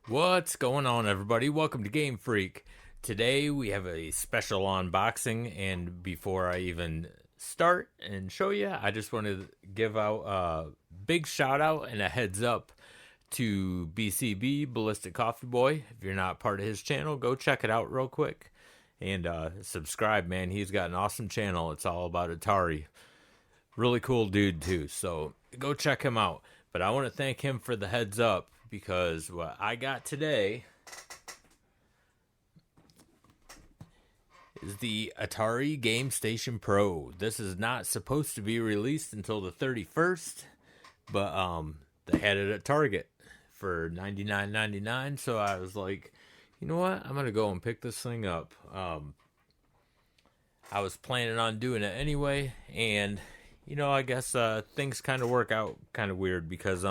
What's going on, everybody? Welcome to GameFreak. Today we have a special unboxing, and before I even start and show you, I just want to give out a big shout out and a heads up to BCB, Ballistic Coffee Boy. If you're not part of his channel, go check it out real quick and subscribe, man. He's got an awesome channel. It's all about Atari. Really cool dude, too. So go check him out. But I want to thank him for the heads up, because what I got today is the Atari Gamestation Pro. This is not supposed to be released until the 31st, but they had it at Target for $99.99. So I was like, you know what? I'm gonna go and pick this thing up. I was planning on doing it anyway, and I guess things kind of work out kind of weird because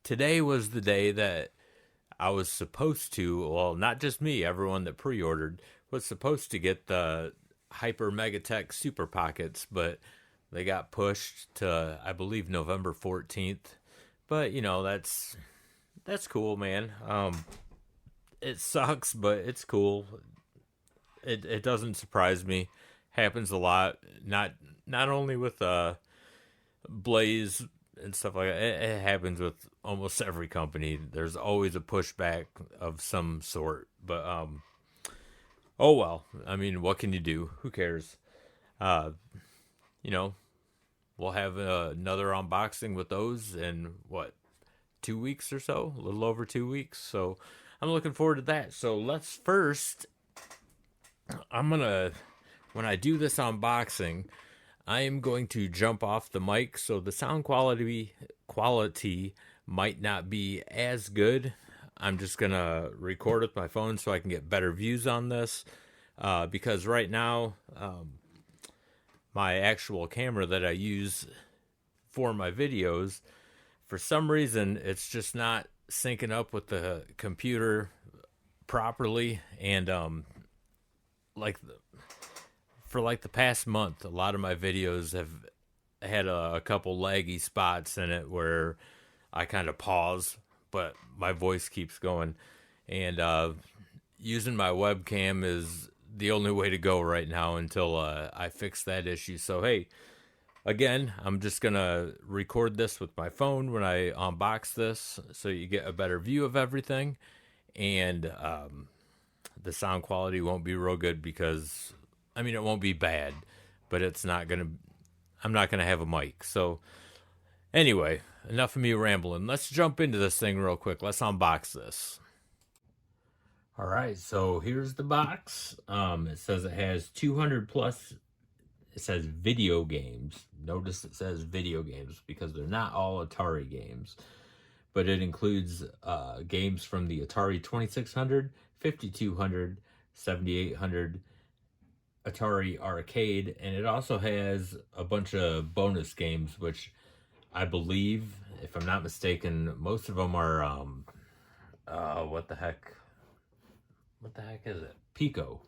today was the day that I was supposed to, well, not just me, everyone that pre-ordered was supposed to get the Hyper Megatech Super Pockets, but they got pushed to, I believe, November 14th. But, that's cool, man. It sucks, but it's cool. It doesn't surprise me. Happens a lot. Not only with Blaze and stuff like that. It happens with almost every company. There's always a pushback of some sort. But oh well. I mean, what can you do? Who cares? We'll have another unboxing with those in 2 weeks or so, a little over 2 weeks. So I'm looking forward to that. So let's first. When I do this unboxing, I am going to jump off the mic, so the sound quality might not be as good. I'm just going to record with my phone so I can get better views on this, because right now, my actual camera that I use for my videos, for some reason, it's just not syncing up with the computer properly, and for the past month, a lot of my videos have had a couple laggy spots in it where I kind of pause, but my voice keeps going. And using my webcam is the only way to go right now until I fix that issue. So, hey, again, I'm just going to record this with my phone when I unbox this so you get a better view of everything. And the sound quality won't be real good because, it won't be bad, but I'm not going to have a mic. So anyway, enough of me rambling. Let's jump into this thing real quick. Let's unbox this. All right, so here's the box. It says it has 200 plus, it says video games. Notice it says video games because they're not all Atari games, but it includes games from the Atari 2600, 5200, 7800, Atari Arcade, and it also has a bunch of bonus games, which I believe, if I'm not mistaken, most of them are what the heck is it? Pico.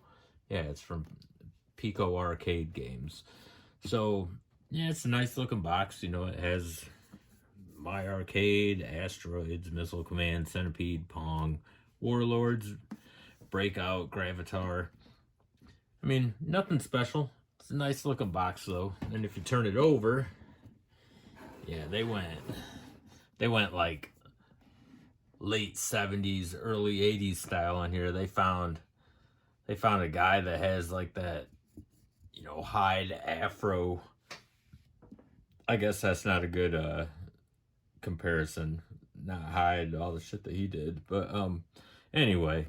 Yeah, it's from Pico Arcade games. So yeah, it's a nice looking box. It has My Arcade, Asteroids, Missile Command, Centipede, Pong, Warlords, Breakout, Gravatar. Nothing special. It's a nice looking box though. And if you turn it over, yeah, they went like late 70s, early 80s style on here. They found a guy that has like that, hide afro. I guess that's not a good comparison. Not hide all the shit that he did. But anyway,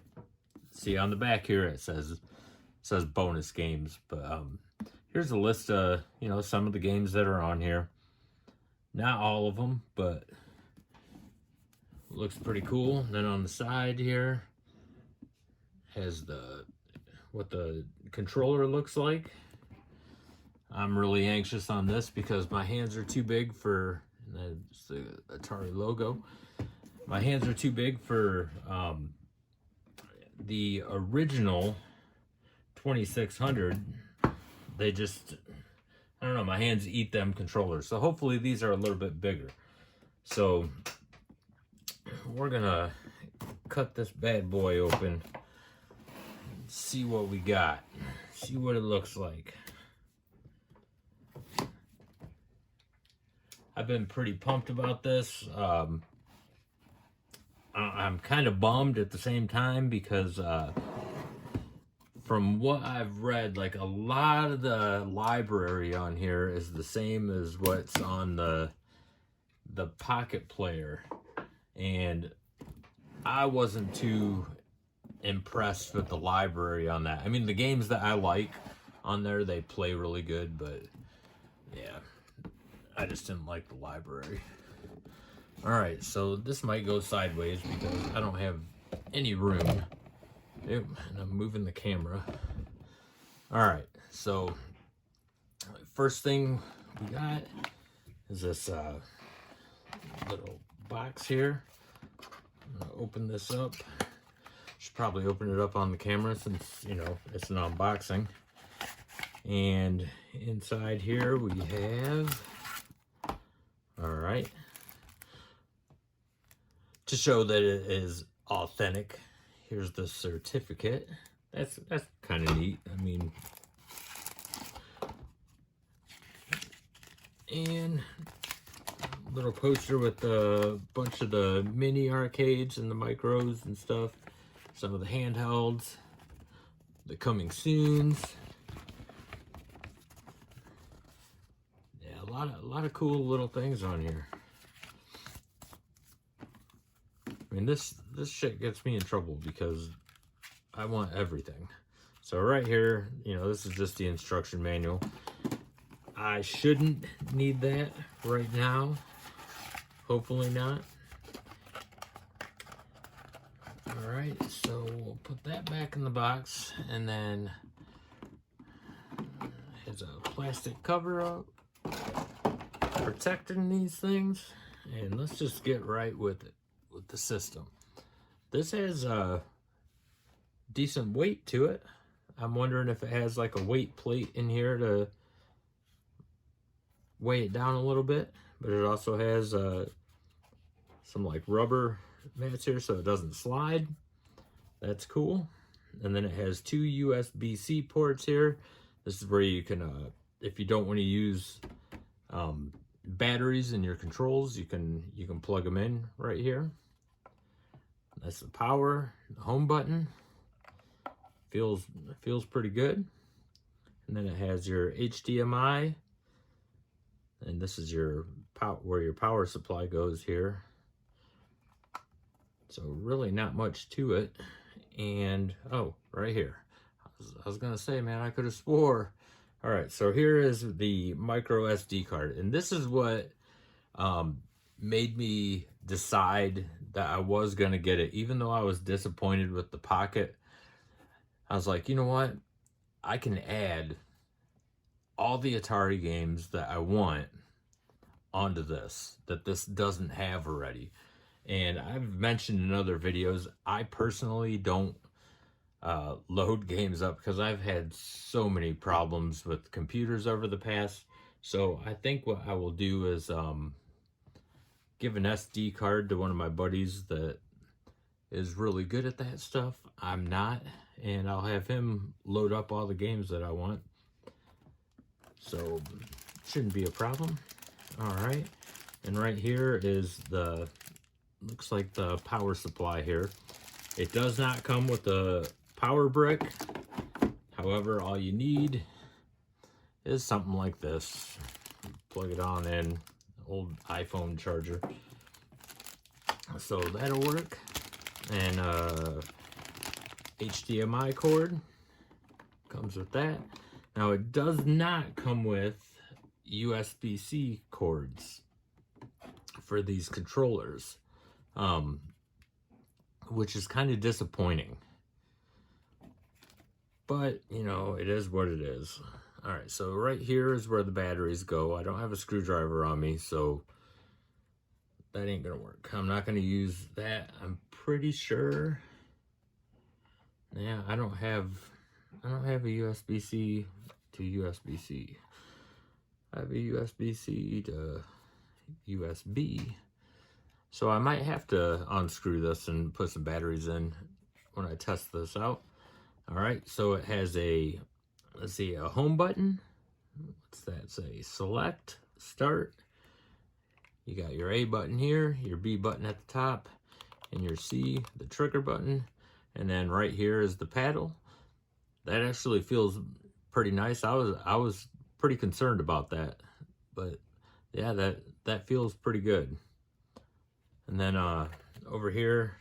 see on the back here it says bonus games, but here's a list of some of the games that are on here. Not all of them, but looks pretty cool. And then on the side here has what the controller looks like. I'm really anxious on this because my hands are too big for, and that's the Atari logo. My hands are too big for the original 2600. They just, I don't know, my hands eat them controllers. So hopefully these are a little bit bigger. So we're gonna cut this bad boy open. See what we got. See what it looks like. I've been pretty pumped about this. I'm kind of bummed at the same time because from what I've read, like a lot of the library on here is the same as what's on the Pocket Player, and I wasn't too impressed with the library on that. I mean, the games that I like on there, they play really good, but yeah, I just didn't like the library. Alright, so this might go sideways because I don't have any room. Yep, and I'm moving the camera. Alright, so first thing we got is this little box here. I'm gonna open this up. Should probably open it up on the camera since, you know, it's an unboxing. And inside here we have, alright, to show that it is authentic, here's the certificate. That's kind of neat. I mean, and a little poster with a bunch of the mini arcades and the micros and stuff. Some of the handhelds, the coming soons. Yeah, a lot of cool little things on here. I mean, this shit gets me in trouble because I want everything. So right here, you know, this is just the instruction manual. I shouldn't need that right now. Hopefully not. Alright, so we'll put that back in the box, and then there's a plastic cover up protecting these things, and let's just get right with it, with the system. This has a decent weight to it. I'm wondering if it has like a weight plate in here to weigh it down a little bit, but it also has some like rubber mats here so it doesn't slide. That's cool. And then it has two USB-C ports here. This is where you can, if you don't want to use batteries in your controls, you can plug them in right here. That's the power, the home button. Feels pretty good. And then it has your HDMI, and this is your where your power supply goes here. So really not much to it. And oh, right here. I was gonna say, man, I could have swore. All right, so here is the micro SD card, and this is what made me decide that I was gonna get it, even though I was disappointed with the Pocket. I was like, you know what? I can add all the Atari games that I want onto this, that this doesn't have already. And I've mentioned in other videos, I personally don't load games up because I've had so many problems with computers over the past. So I think what I will do is give an SD card to one of my buddies that is really good at that stuff. I'm not, and I'll have him load up all the games that I want. So shouldn't be a problem. All right, and right here is the, looks like the power supply here. It does not come with the power brick. However, all you need is something like this. Plug it on in, old iPhone charger. So that'll work. And HDMI cord comes with that. Now it does not come with USB-C cords for these controllers, which is kind of disappointing. But, you know, it is what it is. All right, so right here is where the batteries go. I don't have a screwdriver on me, so that ain't gonna work. I'm not gonna use that, I'm pretty sure. Yeah, I don't have a USB-C to USB-C. I have a USB-C to USB. So I might have to unscrew this and put some batteries in when I test this out. All right, so it has a, let's see, a home button. What's that say? Select, start. You got your A button here, your B button at the top, and your C, the trigger button. And then right here is the paddle. That actually feels pretty nice. I was pretty concerned about that, but yeah, that feels pretty good. And then over here,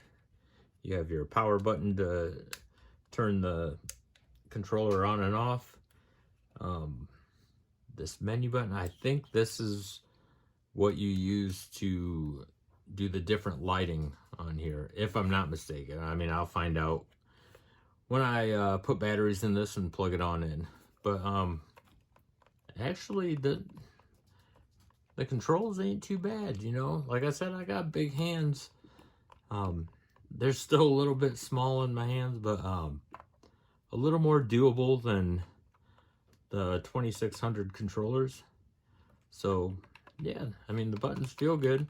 you have your power button to turn the controller on and off. This menu button, I think this is what you use to do the different lighting on here, if I'm not mistaken. I mean, I'll find out when I put batteries in this and plug it on in. But actually the controls ain't too bad, you know. Like I said, I got big hands. They're still a little bit small in my hands, but a little more doable than the 2600 controllers. So yeah, I mean, the buttons feel good.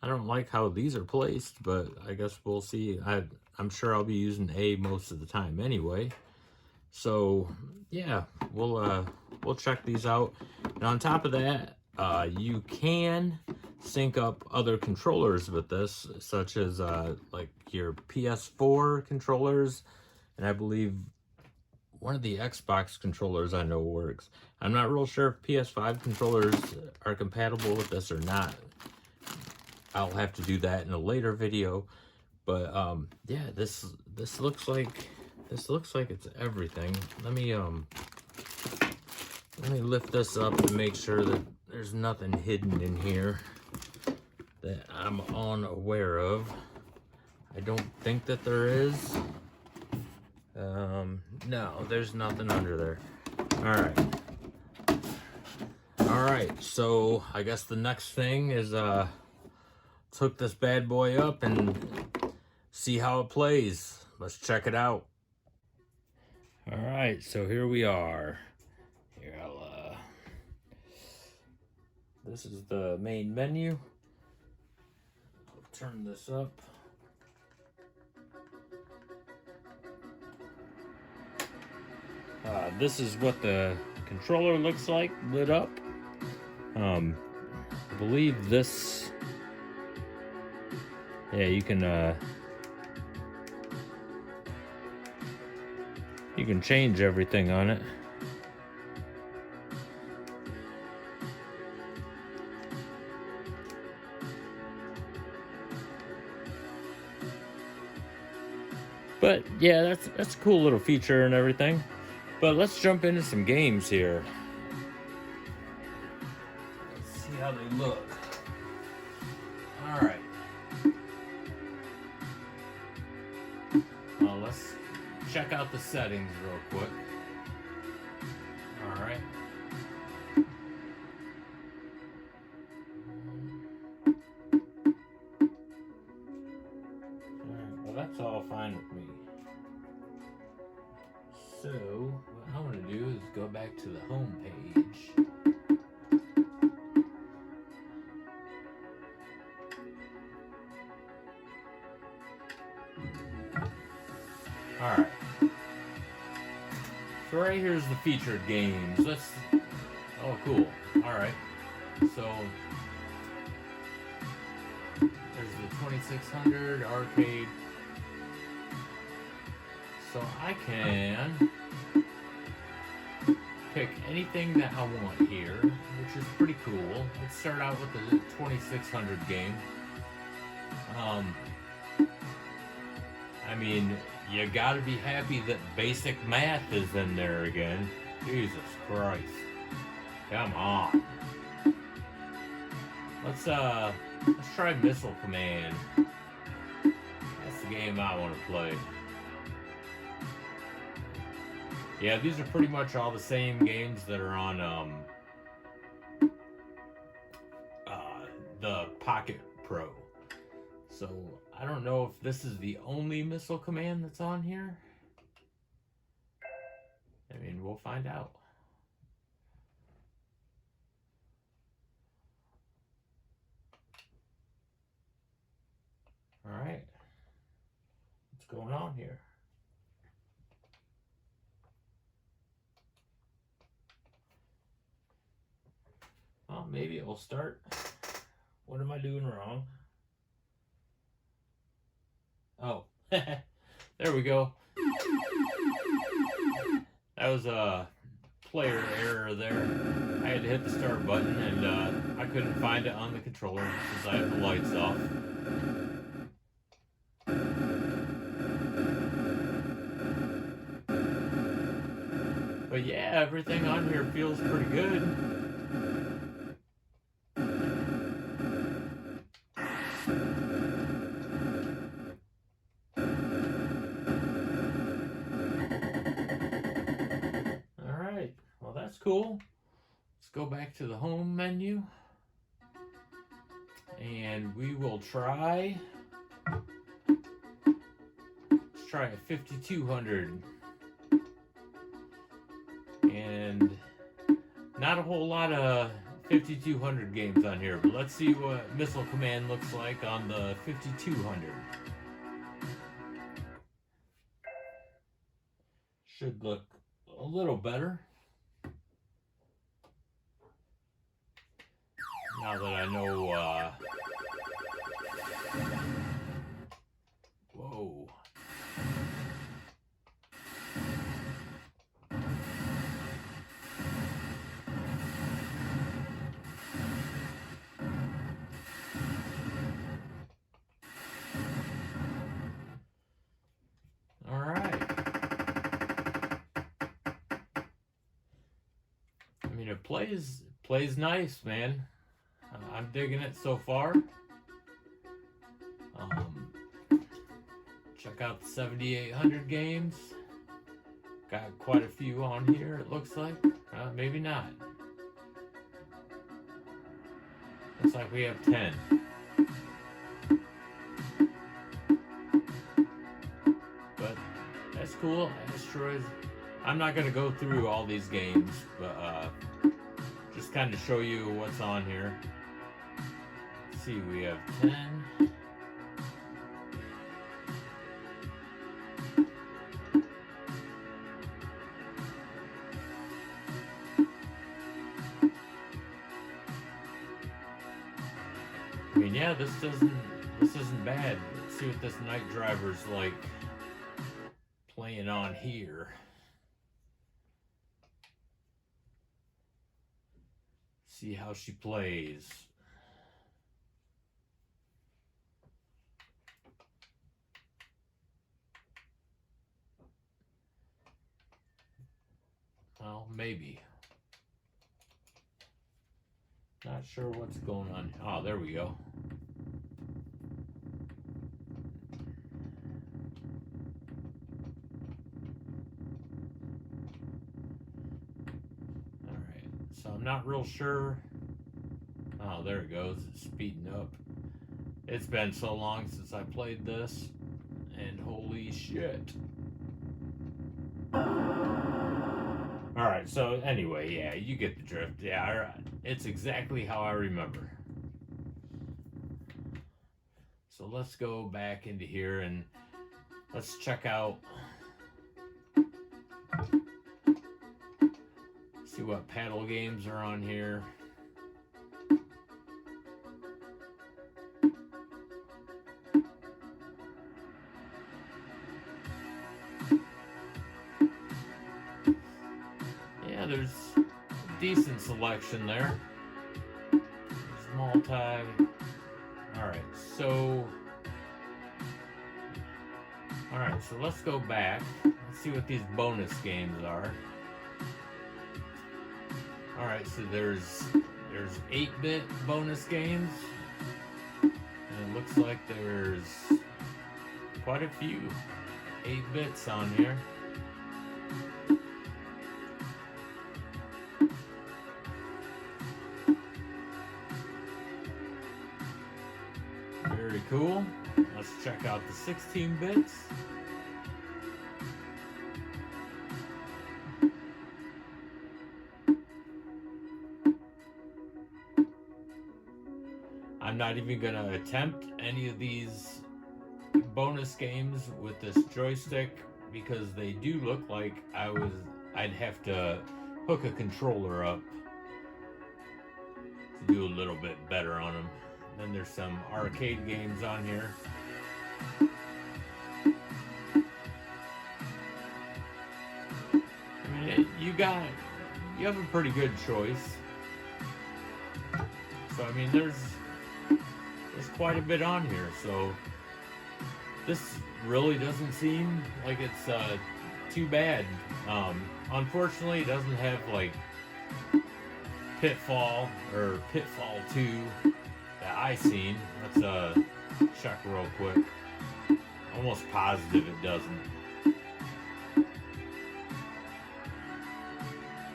I don't like how these are placed, but I guess we'll see. I'm sure I'll be using A most of the time anyway. So yeah, we'll check these out. And on top of that, you can sync up other controllers with this, such as like your PS4 controllers, and I believe one of the Xbox controllers I know works. I'm not real sure if PS5 controllers are compatible with this or not. I'll have to do that in a later video. But yeah, this looks like it's everything. Let me lift this up and make sure that there's nothing hidden in here that I'm unaware of. I don't think that there is. No, there's nothing under there. All right, so I guess the next thing is let's hook this bad boy up and see how it plays. Let's check it out. All right, so here we are. Here, this is the main menu. I'll turn this up. This is what the controller looks like lit up. I believe this, yeah, you can change everything on it. But yeah, that's a cool little feature and everything. But let's jump into some games here. Let's see how they look. All right. Well, let's check out the settings real quick. All right. Well, that's all fine with me. So, what I want to do is go back to the home page. Alright. So right here's the featured games. Oh, cool. Alright. So, there's the 2600 arcade. So I can pick anything that I want here, which is pretty cool. Let's start out with the 2600 game. I mean, you gotta be happy that basic math is in there again. Jesus Christ. Come on. Let's try Missile Command. That's the game I want to play. Yeah, these are pretty much all the same games that are on the Pocket Pro. So I don't know if this is the only Missile Command that's on here. I mean, we'll find out. going on here? Well, maybe it will start. What am I doing wrong? Oh, there we go. That was a player error there. I had to hit the start button and I couldn't find it on the controller since I had the lights off. But yeah, everything on here feels pretty good. Alright, well that's cool. Let's go back to the home menu. And we will try... Let's try a 5200. And not a whole lot of 5200 games on here, but let's see what Missile Command looks like on the 5200. Should look a little better. Now that I know, whoa. All right. I mean, it plays nice, man. I'm digging it so far. Check out the 7800 games. Got quite a few on here, it looks like. Maybe not. Looks like we have 10. But that's cool. Asteroids. I'm not going to go through all these games, but just kind of show you what's on here. Let's see, we have 10. I mean, yeah, this isn't bad. Let's see what this Night Driver's like playing on here. See how she plays. Well, maybe. Not sure what's going on. Oh, there we go. Alright, so I'm not real sure. Oh, there it goes. It's speeding up. It's been so long since I played this, and holy shit. Alright, so anyway, yeah, you get the drift. Yeah, it's exactly how I remember. So let's go back into here and let's check out, see what paddle games are on here. Yeah, there's a decent selection there. There's multi. Alright, so let's go back. Let's see what these bonus games are. Alright, so there's 8-bit bonus games. And it looks like there's quite a few 8-bits on here. Very cool. Let's check out the 16 bits. I'm not even going to attempt any of these bonus games with this joystick because they do look like I'd have to hook a controller up to do a little bit better on them. Then there's some arcade games on here. I mean, you have a pretty good choice. So I mean, there's quite a bit on here. So this really doesn't seem like it's too bad. Unfortunately, it doesn't have like Pitfall or Pitfall 2 that I seen. Let's check real quick. Almost positive it doesn't.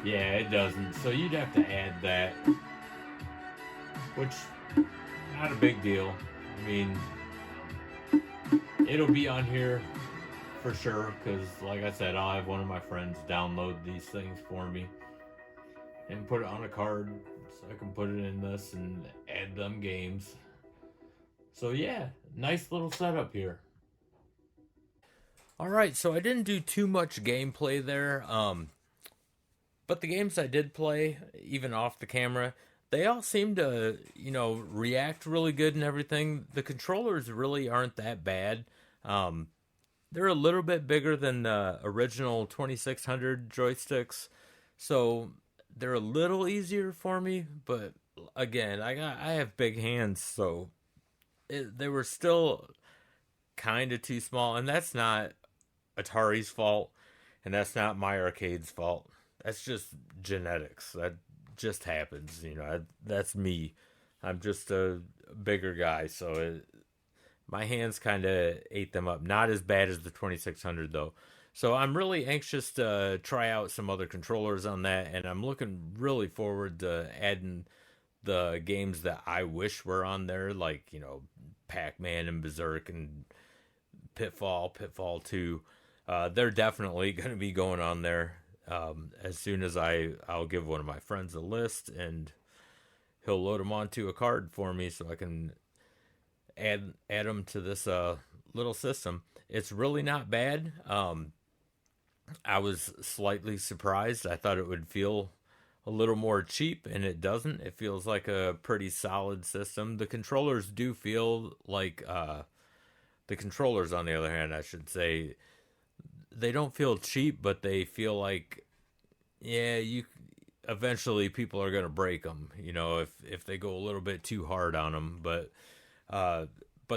Yeah, it doesn't. So you'd have to add that, which not a big deal. I mean, it'll be on here for sure because, like I said, I'll have one of my friends download these things for me and put it on a card so I can put it in this and add them games. So yeah, nice little setup here. Alright, so I didn't do too much gameplay there, but the games I did play, even off the camera, they all seem to, react really good and everything. The controllers really aren't that bad. They're a little bit bigger than the original 2600 joysticks, so they're a little easier for me. But again, I have big hands, so they were still kind of too small, and that's not Atari's fault, and that's not my arcade's fault. That's just genetics. That just happens, that's me. I'm just a bigger guy, so my hands kind of ate them up. Not as bad as the 2600 though. So I'm really anxious to try out some other controllers on that, and I'm looking really forward to adding the games that I wish were on there, like, Pac-Man and Berserk and Pitfall 2. They're definitely going to be going on there. As soon as I'll give one of my friends a list, and he'll load them onto a card for me so I can add them to this little system. It's really not bad. I was slightly surprised. I thought it would feel a little more cheap, and it doesn't. It feels like a pretty solid system. The controllers do feel like the controllers, on the other hand, I should say, they don't feel cheap, but they feel like, eventually people are going to break them, if they go a little bit too hard on them. But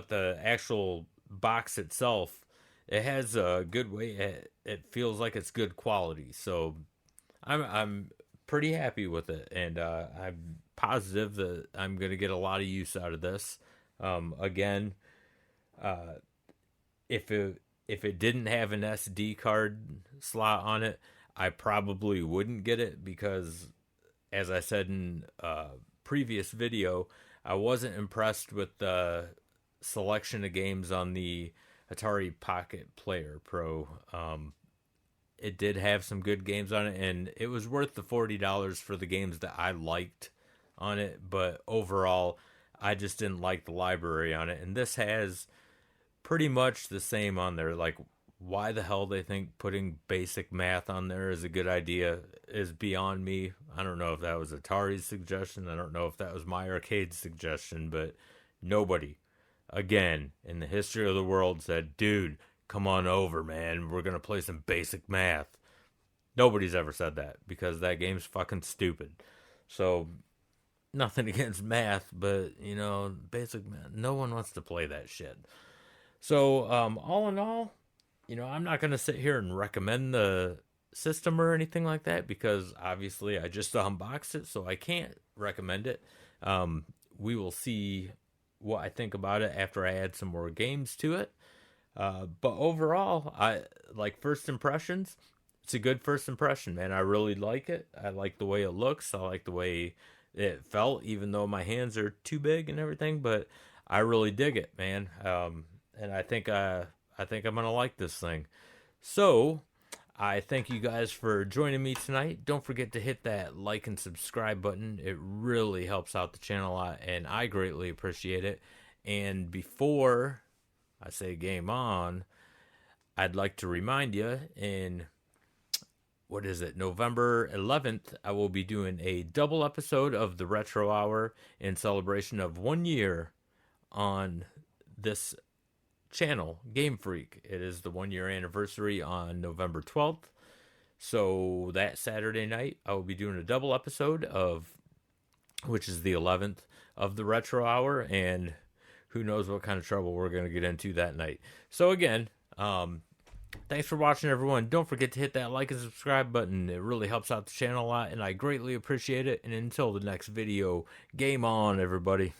the actual box itself, it has a good way. It feels like it's good quality. So I'm pretty happy with it, and I'm positive that I'm going to get a lot of use out of this. Again, if it didn't have an SD card slot on it, I probably wouldn't get it because, as I said in a previous video, I wasn't impressed with the selection of games on the Atari Pocket Player Pro. It did have some good games on it, and it was worth the $40 for the games that I liked on it, but overall, I just didn't like the library on it, and this has pretty much the same on there. Like, why the hell they think putting basic math on there is a good idea is beyond me. I don't know if that was Atari's suggestion. I don't know if that was my arcade's suggestion, but nobody, again, in the history of the world said, dude, come on over, man. We're going to play some basic math. Nobody's ever said that because that game's fucking stupid. So, nothing against math, but, basic math. No one wants to play that shit. So, all in all, I'm not going to sit here and recommend the system or anything like that because obviously I just unboxed it, so I can't recommend it. We will see what I think about it after I add some more games to it. But overall, I like first impressions. It's a good first impression, man. I really like it. I like the way it looks. I like the way it felt, even though my hands are too big and everything. But I really dig it, man. And I think I'm gonna like this thing. So I thank you guys for joining me tonight. Don't forget to hit that like and subscribe button. It really helps out the channel a lot, and I greatly appreciate it. And before I say game on, I'd like to remind you in, what is it, November 11th, I will be doing a double episode of the Retro Hour in celebration of 1 year on this channel, GameFreak. It is the 1 year anniversary on November 12th. So that Saturday night, I will be doing a double episode of, which is the 11th, of the Retro Hour, and who knows what kind of trouble we're going to get into that night. So again, thanks for watching, everyone. Don't forget to hit that like and subscribe button. It really helps out the channel a lot, and I greatly appreciate it. And until the next video, game on, everybody.